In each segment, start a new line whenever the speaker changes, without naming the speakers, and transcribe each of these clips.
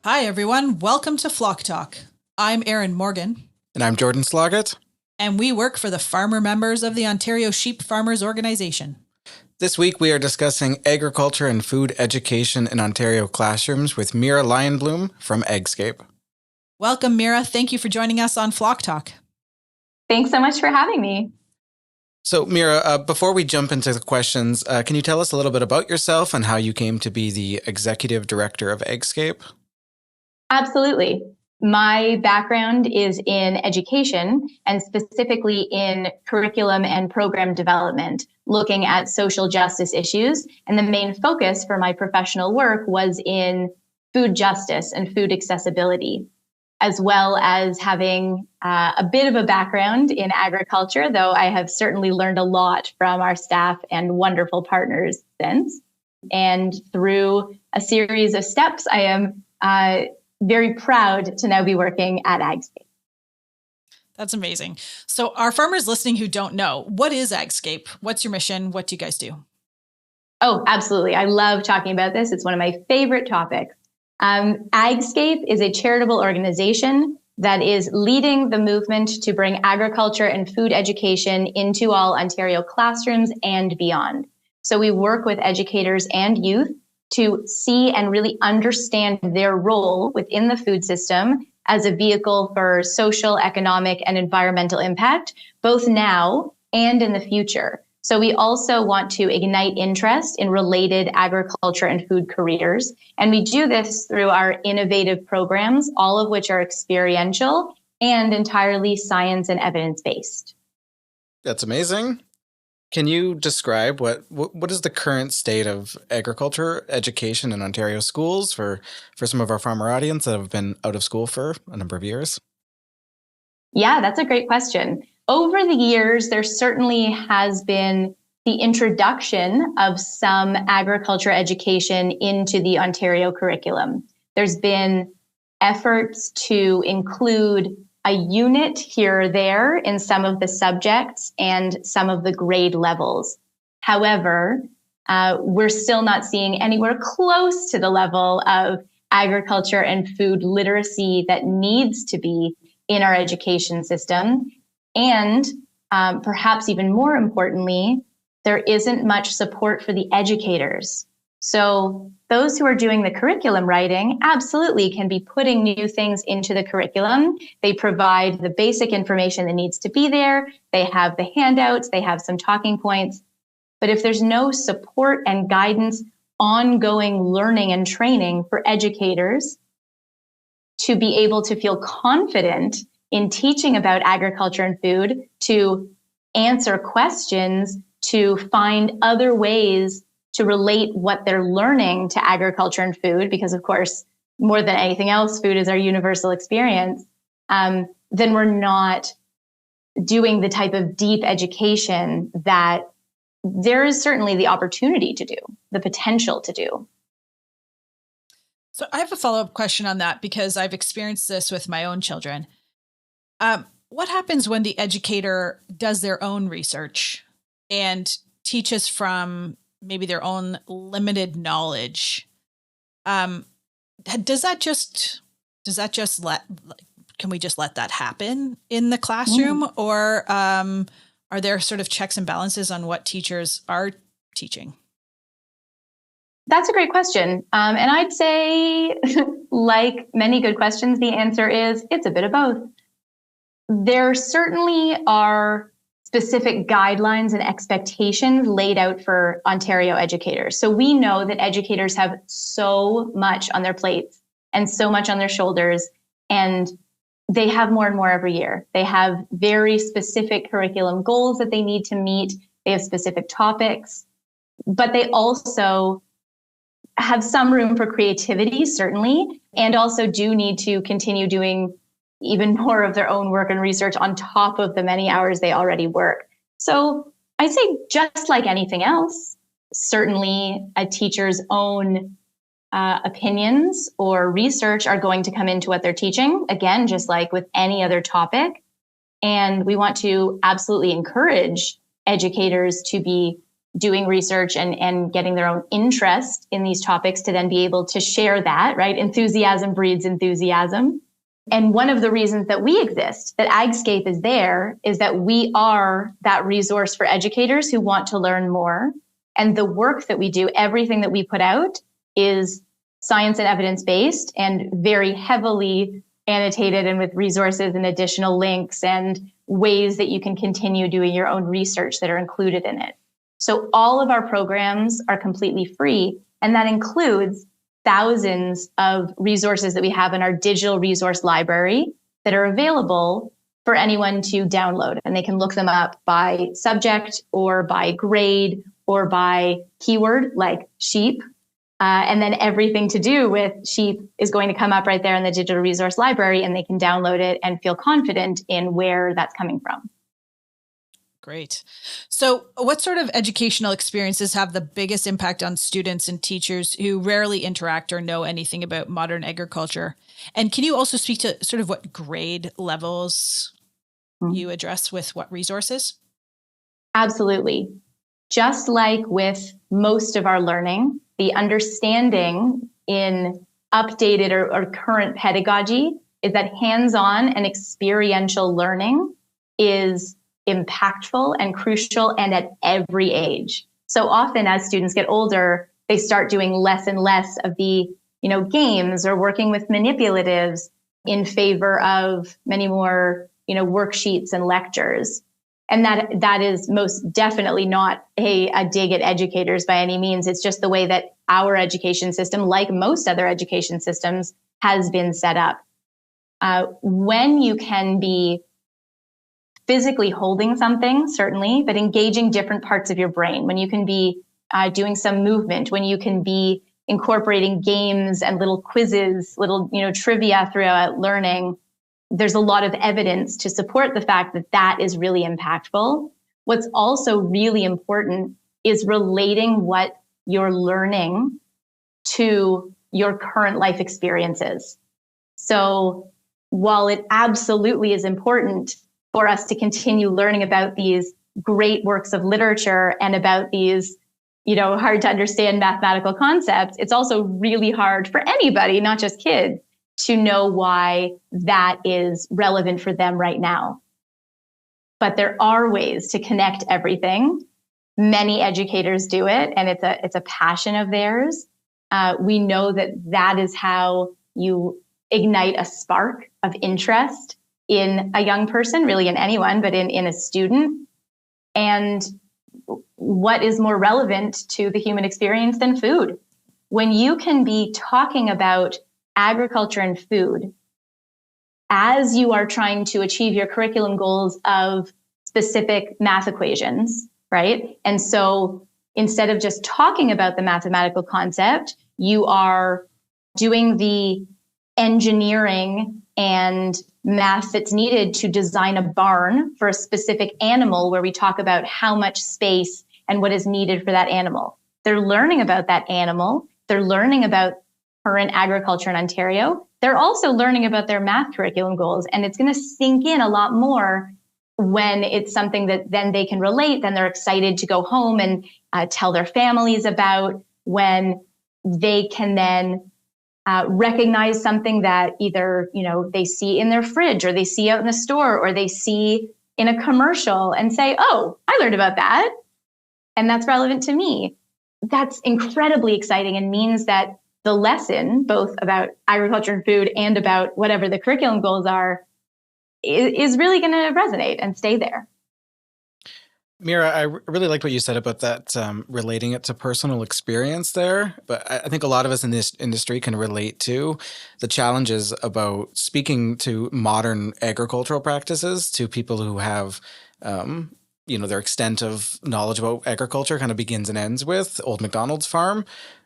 Hi, everyone. Welcome to Flock Talk. I'm Erin Morgan,
And I'm Jordan Sloggett.
and we work for the farmer members of the Ontario Sheep Farmers Organization.
This week we are discussing agriculture and food education in Ontario classrooms with Mira Lyonblum from AgScape.
Welcome, Mira. Thank you for joining us on Flock Talk.
Thanks so much for having me.
So, Mira, before we jump into the questions, can you tell us a little bit about yourself and how you came to be the executive director of AgScape?
Absolutely. My background is in education and specifically in curriculum and program development, looking at social justice issues. And the main focus for my professional work was in food justice and food accessibility, as well as having a bit of a background in agriculture, though I have certainly learned a lot from our staff and wonderful partners since. And through a series of steps, I am very proud to now be working at AgScape.
That's amazing. So our farmers listening who don't know, what is AgScape? What's your mission? What do you guys do?
Oh, absolutely. I love talking about this. It's one of my favorite topics. AgScape is a charitable organization that is leading the movement to bring agriculture and food education into all Ontario classrooms and beyond. So we work with educators and youth to see and really understand their role within the food system as a vehicle for social, economic, and environmental impact, both now and in the future. So we also want to ignite interest in related agriculture and food careers. And we do this through our innovative programs, all of which are experiential and entirely science and evidence-based.
That's amazing. Can you describe what is the current state of agriculture education in Ontario schools for some of our farmer audience that have been out of school for a number of years?
Yeah, that's a great question. Over the years, there certainly has been the introduction of some agriculture education into the Ontario curriculum. There's been efforts to include a unit here or there in some of the subjects and some of the grade levels. However, we're still not seeing anywhere close to the level of agriculture and food literacy that needs to be in our education system. And perhaps even more importantly, there isn't much support for the educators. So those who are doing the curriculum writing absolutely can be putting new things into the curriculum. They provide the basic information that needs to be there. They have the handouts, they have some talking points. But if there's no support and guidance, ongoing learning and training for educators to be able to feel confident in teaching about agriculture and food, to answer questions, to find other ways to relate what they're learning to agriculture and food, because of course, more than anything else, food is our universal experience, then we're not doing the type of deep education that there is certainly the opportunity to do, the potential to do.
So I have a follow-up question on that because I've experienced this with my own children. What happens when the educator does their own research and teaches from maybe their own limited knowledge? Does that just can we just let that happen in the classroom? Or are there sort of checks and balances on what teachers are teaching?
That's a great question. And I'd say, like many good questions, the answer is it's a bit of both. There certainly are specific guidelines and expectations laid out for Ontario educators. So we know that educators have so much on their plates and so much on their shoulders, and they have more and more every year. They have very specific curriculum goals that they need to meet. They have specific topics, but they also have some room for creativity, certainly, and also do need to continue doing even more of their own work and research on top of the many hours they already work. So I'd say just like anything else, certainly a teacher's own opinions or research are going to come into what they're teaching, again, just like with any other topic. And we want to absolutely encourage educators to be doing research and getting their own interest in these topics to then be able to share that, right? Enthusiasm breeds enthusiasm. And one of the reasons that we exist, that AgScape is there, is that we are that resource for educators who want to learn more. And the work that we do, everything that we put out is science and evidence-based and very heavily annotated and with resources and additional links and ways that you can continue doing your own research that are included in it. So all of our programs are completely free, and that includes thousands of resources that we have in our digital resource library that are available for anyone to download. And they can look them up by subject or by grade or by keyword like sheep. And then everything to do with sheep is going to come up right there in the digital resource library, and they can download it and feel confident in where that's coming from.
Great. So what sort of educational experiences have the biggest impact on students and teachers who rarely interact or know anything about modern agriculture? And can you also speak to sort of what grade levels you address with what resources?
Absolutely. Just like with most of our learning, the understanding in updated or current pedagogy is that hands-on and experiential learning is impactful and crucial and at every age. So often as students get older, they start doing less and less of the, games or working with manipulatives in favor of many more, worksheets and lectures. And that is most definitely not a dig at educators by any means. It's just the way that our education system, like most other education systems, has been set up. When you can be physically holding something, certainly, but engaging different parts of your brain, when you can be doing some movement, when you can be incorporating games and little quizzes, little, trivia throughout learning, there's a lot of evidence to support the fact that that is really impactful. What's also really important is relating what you're learning to your current life experiences. So while it absolutely is important for us to continue learning about these great works of literature and about these, hard to understand mathematical concepts, it's also really hard for anybody, not just kids, to know why that is relevant for them right now. But there are ways to connect everything. Many educators do it, and it's a passion of theirs. We know that is how you ignite a spark of interest in a young person, really in anyone, but in a student. And what is more relevant to the human experience than food? When you can be talking about agriculture and food as you are trying to achieve your curriculum goals of specific math equations, right? And so instead of just talking about the mathematical concept, you are doing the engineering and math that's needed to design a barn for a specific animal, where we talk about how much space and what is needed for that animal. They're learning about that animal. They're learning about current agriculture in Ontario. They're also learning about their math curriculum goals, and it's going to sink in a lot more when it's something that then they can relate, then they're excited to go home and tell their families about, when they can then recognize something that either, they see in their fridge or they see out in the store or they see in a commercial and say, oh, I learned about that, and that's relevant to me. That's incredibly exciting and means that the lesson, both about agriculture and food and about whatever the curriculum goals are, is really going to resonate and stay there.
Mira, I really liked what you said about that, relating it to personal experience there. But I think a lot of us in this industry can relate to the challenges about speaking to modern agricultural practices to people who have, their extent of knowledge about agriculture kind of begins and ends with Old MacDonald's farm.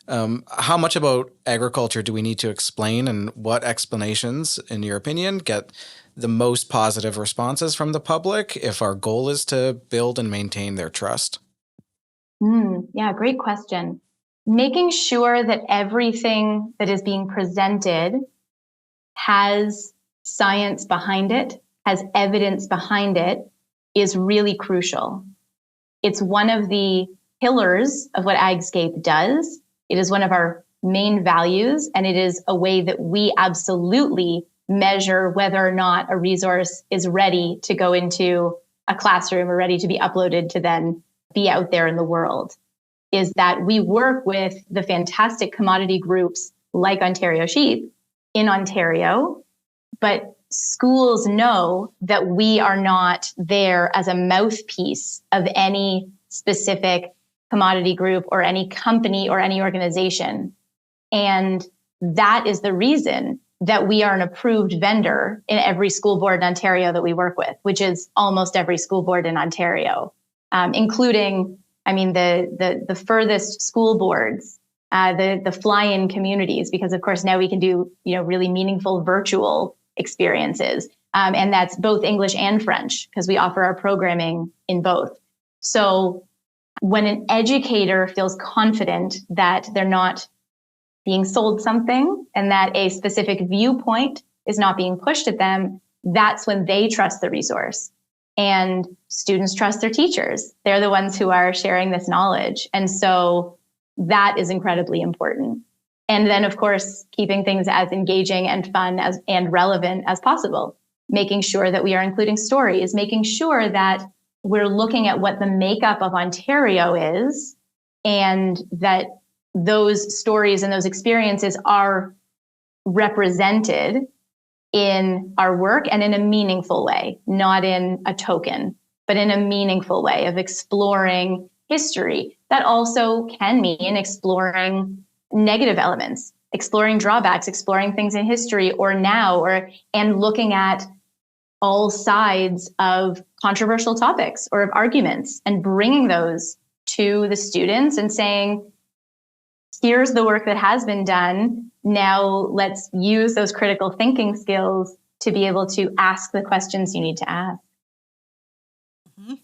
How much about agriculture do we need to explain, and what explanations, in your opinion, get the most positive responses from the public if our goal is to build and maintain their trust?
Yeah, great question. Making sure that everything that is being presented has science behind it, has evidence behind it, is really crucial. It's one of the pillars of what AgScape does. It is one of our main values, and it is a way that we absolutely measure whether or not a resource is ready to go into a classroom or ready to be uploaded to then be out there in the world, is that we work with the fantastic commodity groups like Ontario Sheep in Ontario, but schools know that we are not there as a mouthpiece of any specific commodity group or any company or any organization. And that is the reason that we are an approved vendor in every school board in Ontario that we work with, which is almost every school board in Ontario, including, the furthest school boards, the fly-in communities, because of course now we can do, really meaningful virtual experiences. And that's both English and French, because we offer our programming in both. So when an educator feels confident that they're not being sold something and that a specific viewpoint is not being pushed at them, that's when they trust the resource. And students trust their teachers. They're the ones who are sharing this knowledge. And so that is incredibly important. And then, of course, keeping things as engaging and fun and relevant as possible, making sure that we are including stories, making sure that we're looking at what the makeup of Ontario is, and that those stories and those experiences are represented in our work and in a meaningful way, not in a token, but in a meaningful way of exploring history. That also can mean exploring negative elements, exploring drawbacks, exploring things in history or now, and looking at all sides of controversial topics or of arguments and bringing those to the students and saying, here's the work that has been done. Now let's use those critical thinking skills to be able to ask the questions you need to ask.
Mm-hmm.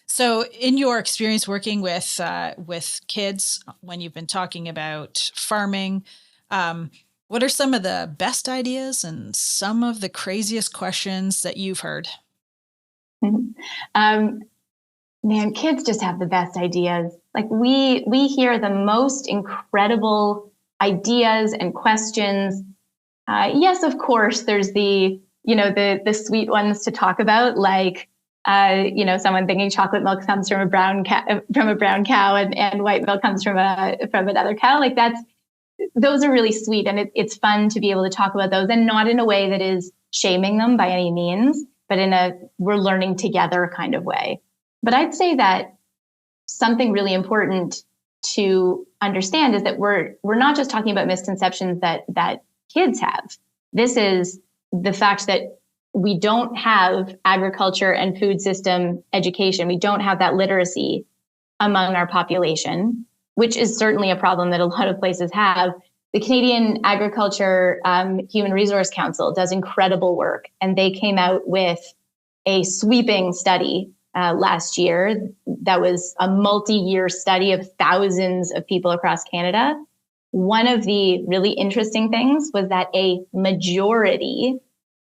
So in your experience working with kids, when you've been talking about farming, what are some of the best ideas and some of the craziest questions that you've heard?
Man, kids just have the best ideas. Like we hear the most incredible ideas and questions. Yes, of course, there's the sweet ones to talk about, like someone thinking chocolate milk comes from a brown cow and white milk comes from another cow. Like those are really sweet, and it's fun to be able to talk about those, and not in a way that is shaming them by any means, but in a we're learning together kind of way. But I'd say that something really important to understand is that we're not just talking about misconceptions that kids have. This is the fact that we don't have agriculture and food system education. We don't have that literacy among our population, which is certainly a problem that a lot of places have. The Canadian Agriculture Human Resource Council does incredible work, and they came out with a sweeping study last year that was a multi-year study of thousands of people across Canada. One of the really interesting things was that a majority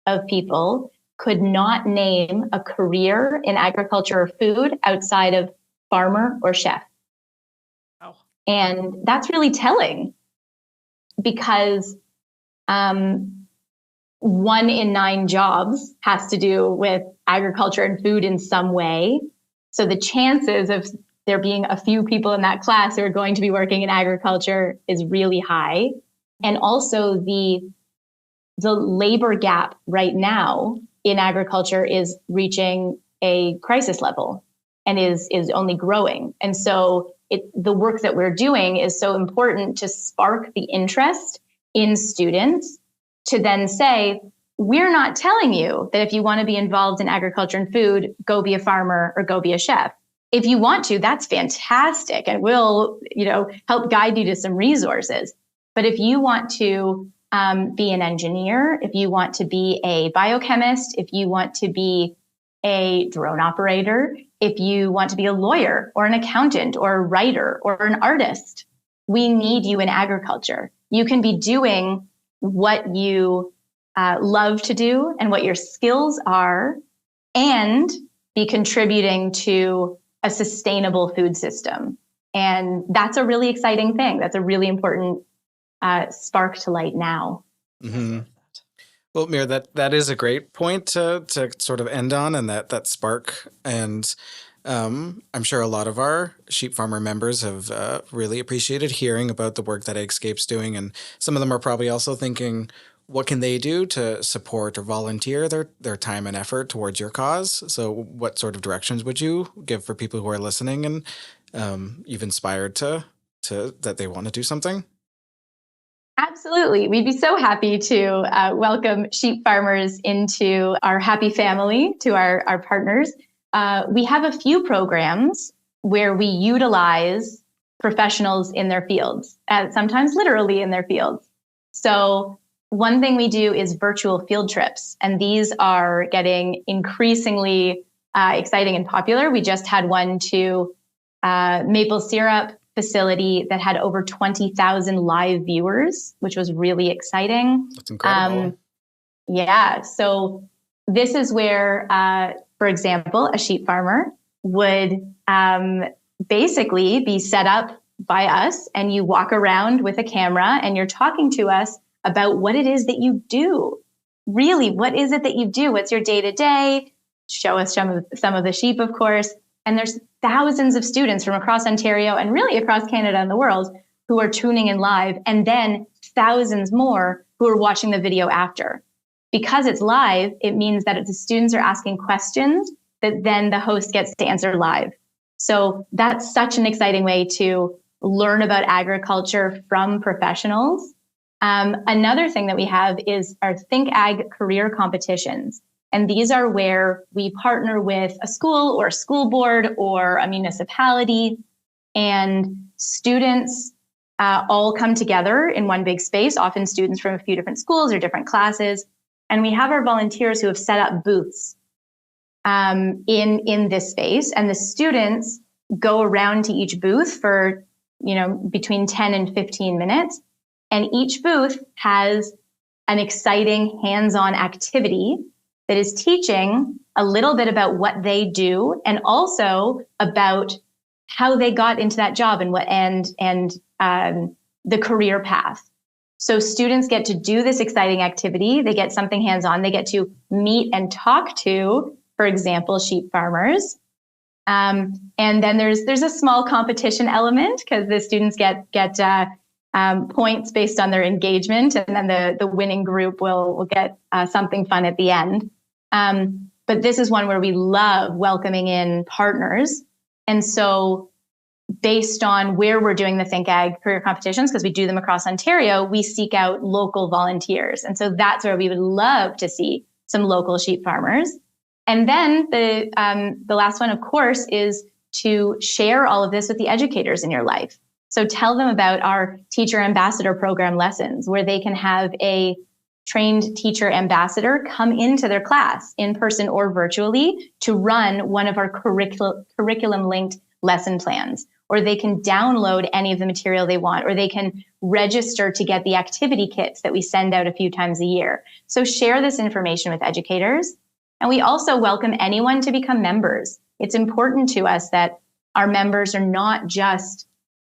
of people could not name a career in agriculture or food outside of farmer or chef.
Oh.
And that's really telling, because 1 in 9 jobs has to do with agriculture and food in some way. So the chances of there being a few people in that class who are going to be working in agriculture is really high. And also the labor gap right now in agriculture is reaching a crisis level and is only growing. And so the work that we're doing is so important to spark the interest in students to then say, we're not telling you that if you want to be involved in agriculture and food, go be a farmer or go be a chef. If you want to, that's fantastic, and we'll, help guide you to some resources. But if you want to be an engineer, if you want to be a biochemist, if you want to be a drone operator, if you want to be a lawyer or an accountant or a writer or an artist, we need you in agriculture. You can be doing what you love to do and what your skills are, and be contributing to a sustainable food system. And that's a really exciting thing. That's a really important spark to light now.
Mm-hmm. Well, Mira, that is a great point to sort of end on, and that spark. And I'm sure a lot of our sheep farmer members have really appreciated hearing about the work that AgScape's doing, and some of them are probably also thinking, what can they do to support or volunteer their time and effort towards your cause? So, what sort of directions would you give for people who are listening and you've inspired to that they want to do something?
Absolutely. We'd be so happy to welcome sheep farmers into our happy family, to our partners. We have a few programs where we utilize professionals in their fields, sometimes literally in their fields. So one thing we do is virtual field trips, and these are getting increasingly exciting and popular. We just had one to maple syrup facility that had over 20,000 live viewers, which was really exciting.
That's incredible.
Yeah. So this is where, for example, a sheep farmer would basically be set up by us, and you walk around with a camera and you're talking to us about what it is that you do. Really, what is it that you do? What's your day to day? Show us some of the sheep, of course. And there's thousands of students from across Ontario and really across Canada and the world who are tuning in live, and then thousands more who are watching the video after. Because it's live, it means that the students are asking questions that then the host gets to answer live. So that's such an exciting way to learn about agriculture from professionals. Another thing that we have is our Think Ag career competitions. And these are where we partner with a school or a school board or a municipality, and students all come together in one big space, often students from a few different schools or different classes. And we have our volunteers who have set up booths in this space. And the students go around to each booth for, between 10 and 15 minutes. And each booth has an exciting hands-on activity that is teaching a little bit about what they do, and also about how they got into that job and the career path. So students get to do this exciting activity. They get something hands-on. They get to meet and talk to, for example, sheep farmers. And then there's a small competition element, because the students get points based on their engagement, and then the winning group will get something fun at the end. But this is one where we love welcoming in partners. And so based on where we're doing the Think Ag career competitions, because we do them across Ontario, we seek out local volunteers. And so that's where we would love to see some local sheep farmers. And then the last one, of course, is to share all of this with the educators in your life. So tell them about our Teacher Ambassador Program lessons, where they can have a trained teacher ambassador come into their class in person or virtually to run one of our curriculum-linked lesson plans. Or they can download any of the material they want, or they can register to get the activity kits that we send out a few times a year. So share this information with educators. And we also welcome anyone to become members. It's important to us that our members are not just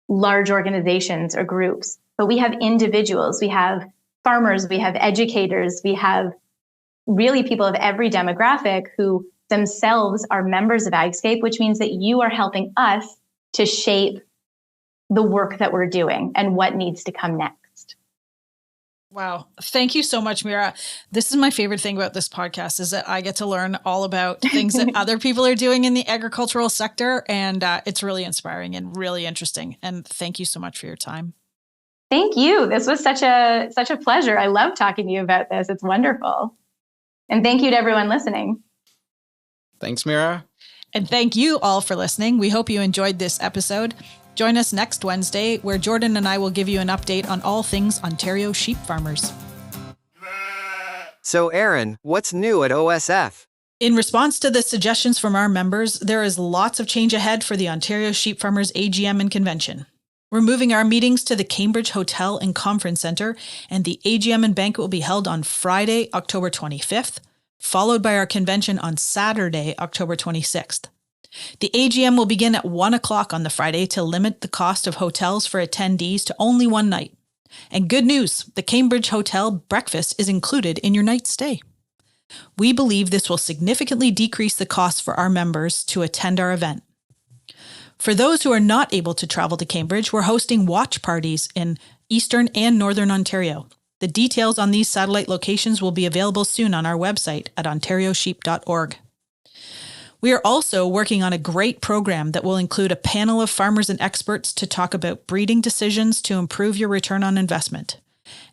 large organizations or groups, but we have individuals, we have farmers, we have educators, we have really people of every demographic who themselves are members of AgScape, which means that you are helping us to shape the work that we're doing and what needs to come next.
Wow. Thank you so much, Mira. This is my favorite thing about this podcast, is that I get to learn all about things that other people are doing in the agricultural sector. And it's really inspiring and really interesting. And thank you so much for your time.
Thank you. This was such a pleasure. I love talking to you about this. It's wonderful. And thank you to everyone listening.
Thanks, Mira.
And thank you all for listening. We hope you enjoyed this episode. Join us next Wednesday, where Jordan and I will give you an update on all things Ontario sheep farmers.
So, Aaron, what's new at OSF?
In response to the suggestions from our members, there is lots of change ahead for the Ontario Sheep Farmers AGM and Convention. We're moving our meetings to the Cambridge Hotel and Conference Centre, and the AGM and banquet will be held on Friday, October 25th, followed by our convention on Saturday, October 26th. The AGM will begin at 1 o'clock on the Friday to limit the cost of hotels for attendees to only one night. And good news, the Cambridge Hotel breakfast is included in your night's stay. We believe this will significantly decrease the cost for our members to attend our event. For those who are not able to travel to Cambridge, we're hosting watch parties in Eastern and Northern Ontario. The details on these satellite locations will be available soon on our website at ontariosheep.org. We are also working on a great program that will include a panel of farmers and experts to talk about breeding decisions to improve your return on investment.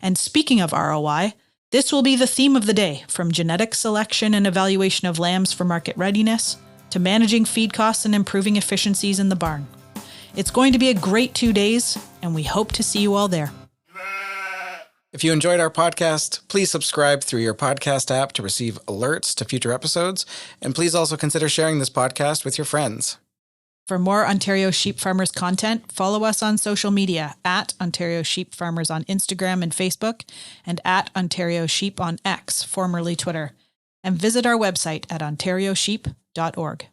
And speaking of ROI, this will be the theme of the day, from genetic selection and evaluation of lambs for market readiness to managing feed costs and improving efficiencies in the barn. It's going to be a great 2 days, and we hope to see you all there.
If you enjoyed our podcast, please subscribe through your podcast app to receive alerts to future episodes, and please also consider sharing this podcast with your friends.
For more Ontario Sheep Farmers content, follow us on social media at Ontario Sheep Farmers on Instagram and Facebook, and at Ontario Sheep on X, formerly Twitter, and visit our website at ontariosheep.org.